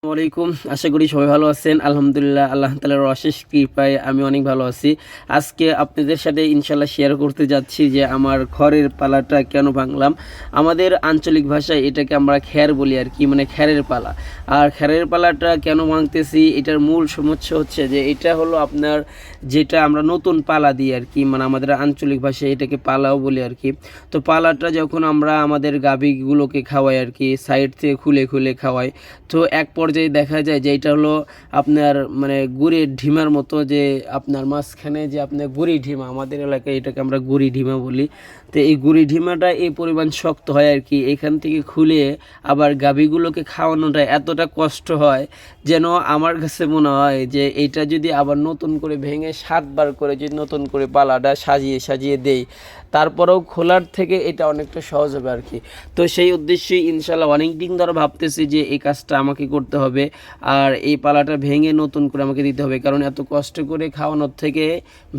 ওয়ালাইকুম, আশা করি সবাই ভালো আছেন। আলহামদুলিল্লাহ, আল্লাহ তাআলার অশেষ কৃপায় আমি অনেক ভালো আছি। আজকে আপনাদের সাথে ইনশাআল্লাহ শেয়ার করতে যাচ্ছি যে আমার খড়ের পালাটা কেন ভাঙলাম। আমাদের আঞ্চলিক ভাষায় এটাকে আমরা খ্যার বলি আর কি, মানে খ্যারের পালা। আর খ্যারের পালাটা কেন ভাঙতেছি, এটার মূল সমস্যা হচ্ছে যে এটা হলো আপনার যেটা আমরা নতুন পালা দিই আর কি, মানে আমাদের আঞ্চলিক ভাষায় এটাকে পালাও বলি আর কি। তো পালাটা যখন আমরা আমাদের গাভীগুলোকে খাওয়াই আর কি, সাইড থেকে খুলে খুলে খাওয়াই, তো এক পর্যায়ে দেখা যায় যে এটা হলো আপনার মানে গুড়ের ঢিমার মতো, যে আপনার মাঝখানে যে আপনার গুড়ি ঢিমা, আমাদের এলাকায় এটাকে আমরা গুড়ি ঢিমা বলি। তো এই গুড়ি ঢিমাটা এই পরিমাণ শক্ত হয় আর কি, এখান থেকে খুলে আবার গাভীগুলোকে খাওয়ানোটা এতটা কষ্ট হয়, যেন আমার কাছে মনে হয় যে এইটা যদি আবার নতুন করে ভেঙে 7বার করে যদি নতুন করে পালাটা সাজিয়ে সাজিয়ে দেই, তারপরেও খোলার থেকে এটা অনেকটা সহজ হবে আর কি। তো সেই উদ্দেশ্যেই ইনশাল্লাহ অনেক দিন ধরে ভাবতেছি যে এই কাজটা আমাকে করতে হবে, আর এই পালাটা ভেঙে নতুন করে আমাকে দিতে হবে, কারণ এত কষ্ট করে খাওয়ানোর থেকে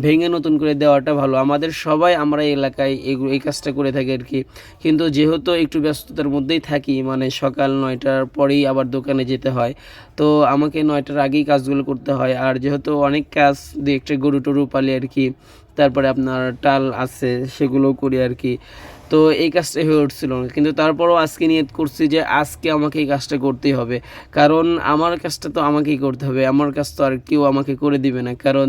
ভেঙে নতুন করে দেওয়াটা ভালো। আমাদের সবাই আমরা এই এলাকায় এই কাজটা করে থাকি আর কি। কিন্তু যেহেতু একটু ব্যস্ততার মধ্যেই থাকি, মানে সকাল 9টার পরেই আবার দোকানে যেতে হয়, তো আমাকে 9টার আগেই কাজগুলো করতে হয়। আর যেহেতু অনেক কাজ দিয়ে একটা গরু টরু পালি আর কি, তারপরে আপনার টাল আছে সেগুলো করি আর কি। তো এই কাজটা হয়ে উঠছিল না, কিন্তু তারপরও আজকে নিয়ত করছি যে আজকে আমাকে এই কাজটা করতেই হবে, কারণ আমার কাজটা তো আমাকেই করতে হবে। আমার কাজ তো আর কেউ আমাকে করে দিবে না, কারণ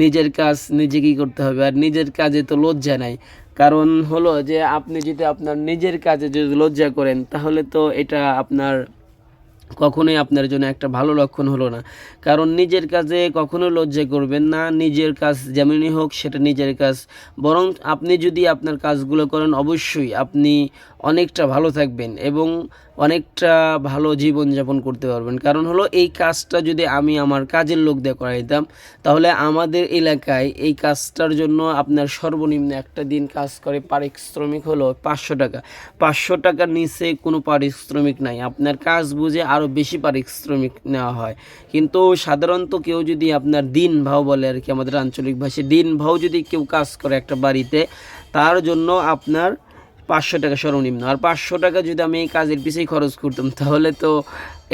নিজের কাজ নিজেকেই করতে হবে। আর নিজের কাজে তো লজ্জা নাই, কারণ হলো যে আপনি যদি আপনার নিজের কাজে যদি লজ্জা করেন, তাহলে তো এটা আপনার কখনোই আপনার জন্য একটা ভালো লক্ষণ হলো না। কারণ নিজের কাজে কখনো লজ্জা করবেন না, নিজের কাজ যেমনই হোক সেটা নিজের কাজ। বরং আপনি যদি আপনার কাজগুলো করেন, অবশ্যই আপনি অনেকটা ভালো থাকবেন এবং অনেকটা ভালো জীবনযাপন করতে পারবেন। কারণ হলো এই কাজটা যদি আমি আমার কাজের লোক দিয়ে করাইতাম, তাহলে আমাদের এলাকায় এই কাজটার জন্য আপনার সর্বনিম্ন একটা দিন কাজ করে পারিশ্রমিক হলো 500 টাকা। 500 টাকার নিচে কোনো পারিশ্রমিক নাই, আপনার কাজ বুঝে আরও বেশি পারিশ্রমিক নেওয়া হয়। কিন্তু সাধারণত কেউ যদি আপনার দিন ভাও বলে আর কি, আমাদের আঞ্চলিক ভাষায় দিন ভাও যদি কেউ কাজ করে একটা বাড়িতে, তার জন্য আপনার 500 টাকা সর্বনিম্ন। আর 500 টাকা যদি আমি এই কাজের পিছেই খরচ করতাম, তাহলে তো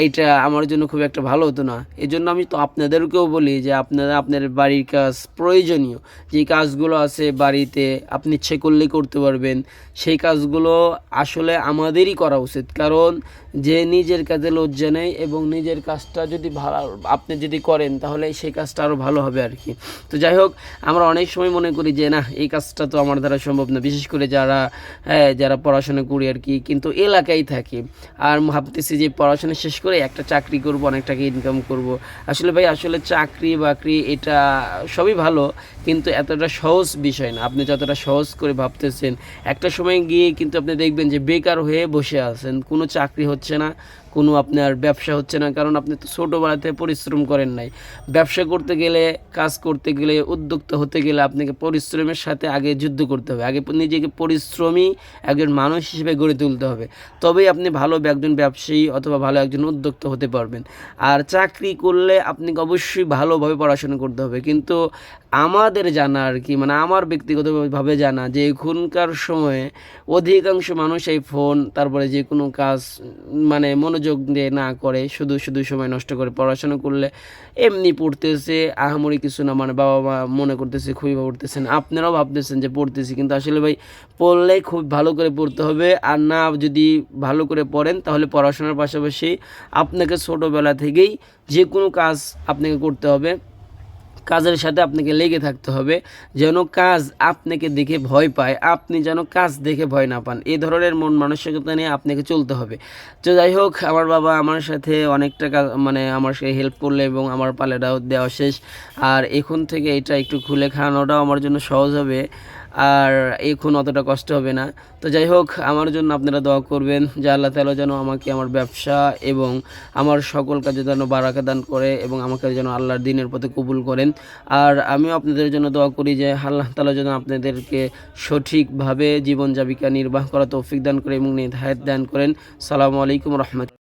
এইটা আমার জন্য খুব একটা ভালো হতো না। এই জন্য আমি তো আপনাদেরকেও বলি যে আপনারা আপনার বাড়ির কাজ প্রয়োজনীয় যে কাজগুলো আছে বাড়িতে আপনি ইচ্ছে করলেই করতে পারবেন, সেই কাজগুলো আসলে আমাদেরই করা উচিত। কারণ যে নিজের কাজে লজ্জা নেই এবং নিজের কাজটা যদি ভালো আপনি যদি করেন, তাহলে সেই কাজটা আরও ভালো হবে আর কি। তো যাই হোক, আমরা অনেক সময় মনে করি যে না, এই কাজটা তো আমার দ্বারা সম্ভব না, বিশেষ করে যারা পড়াশোনা করি আর কি, কিন্তু এলাকায় থাকি আর ভাবতেছি যে পড়াশোনা শেষ করে একটা চাকরি করব, অনেক টাকা ইনকাম করব। আসলে ভাই, আসলে চাকরি বাকরি এটা সবই ভালো, কিন্তু এতটা সহজ বিষয় না আপনি যতটা সহজ করে ভাবতেছেন। একটা সময় গিয়ে কিন্তু আপনি দেখবেন যে বেকার হয়ে বসে আছেন, কোনো চাকরি হচ্ছে না, কোনো আপনার ব্যবসা হচ্ছে না, কারণ আপনি তো ছোটোবেলাতে পরিশ্রম করেন নাই। ব্যবসা করতে গেলে, কাজ করতে গেলে, উদ্যোক্তা হতে গেলে আপনাকে পরিশ্রমের সাথে আগে যুদ্ধ করতে হবে, আগে নিজেকে পরিশ্রমী একজন মানুষ হিসেবে গড়ে তুলতে হবে, তবেই আপনি ভালো একজন ব্যবসায়ী অথবা ভালো একজন উদ্যোক্তা হতে পারবেন। আর চাকরি করলে আপনাকে অবশ্যই ভালোভাবে পড়াশোনা করতে হবে, কিন্তু আমাদের জানা আর কি, মানে আমার ব্যক্তিগতভাবে জানা যে এখনকার সময়ে অধিকাংশ মানুষ এই ফোন, তারপরে যে কোনো কাজ মানে মনোযোগ দিয়ে না করে, শুধু শুধু সময় নষ্ট করে। পড়াশোনা করলে এমনি পড়তেছে, আহামরি কিছু না, মানে বাবা মা মনে করতেছে খুবই পড়তেছেন, আপনারাও ভাবতেছেন যে পড়তেছি, কিন্তু আসলে ভাই পড়লে খুব ভালো করে পড়তে হবে। আর না যদি ভালো করে পড়েন, তাহলে পড়াশোনার পাশাপাশি আপনাকে ছোটোবেলা থেকেই যে কোনো কাজ আপনাকে করতে হবে, কাজের সাথে আপনাকে লেগে থাকতে হবে, যেন কাজ আপনাকে দেখে ভয় পায়, আপনি যেন কাজ দেখে ভয় না পান। এই ধরনের মন মানসিকতা নিয়ে আপনাকে চলতে হবে। তো যাই হোক, আমার বাবা আমার সাথে অনেকটা কাজ, মানে আমার সাথে হেল্প করলে এবং আমার পালেটাও দেওয়া শেষ। আর এখন থেকে এটা একটু খুলে খাওয়ানোটাও আমার জন্য সহজ হবে, আর এখন অতটা কষ্ট হবে না। তো যাই হোক, আমার জন্য আপনারা দোয়া করবেন যে আল্লাহ তাআলা যেন আমাকে আমার ব্যবসা এবং আমার সকল কাজে যেন বারাকা দান করে এবং আমাকে যেন আল্লাহর দ্বীনের পথে কবুল করেন। আর আমিও আপনাদের জন্য দোয়া করি যে আল্লাহ তাআলা যেন আপনাদেরকে সঠিকভাবে জীবন জীবিকা নির্বাহ করা তৌফিক দান করে এবং নেক হায়াত দান করেন। আসসালামু আলাইকুম রহমতুল্লাহ।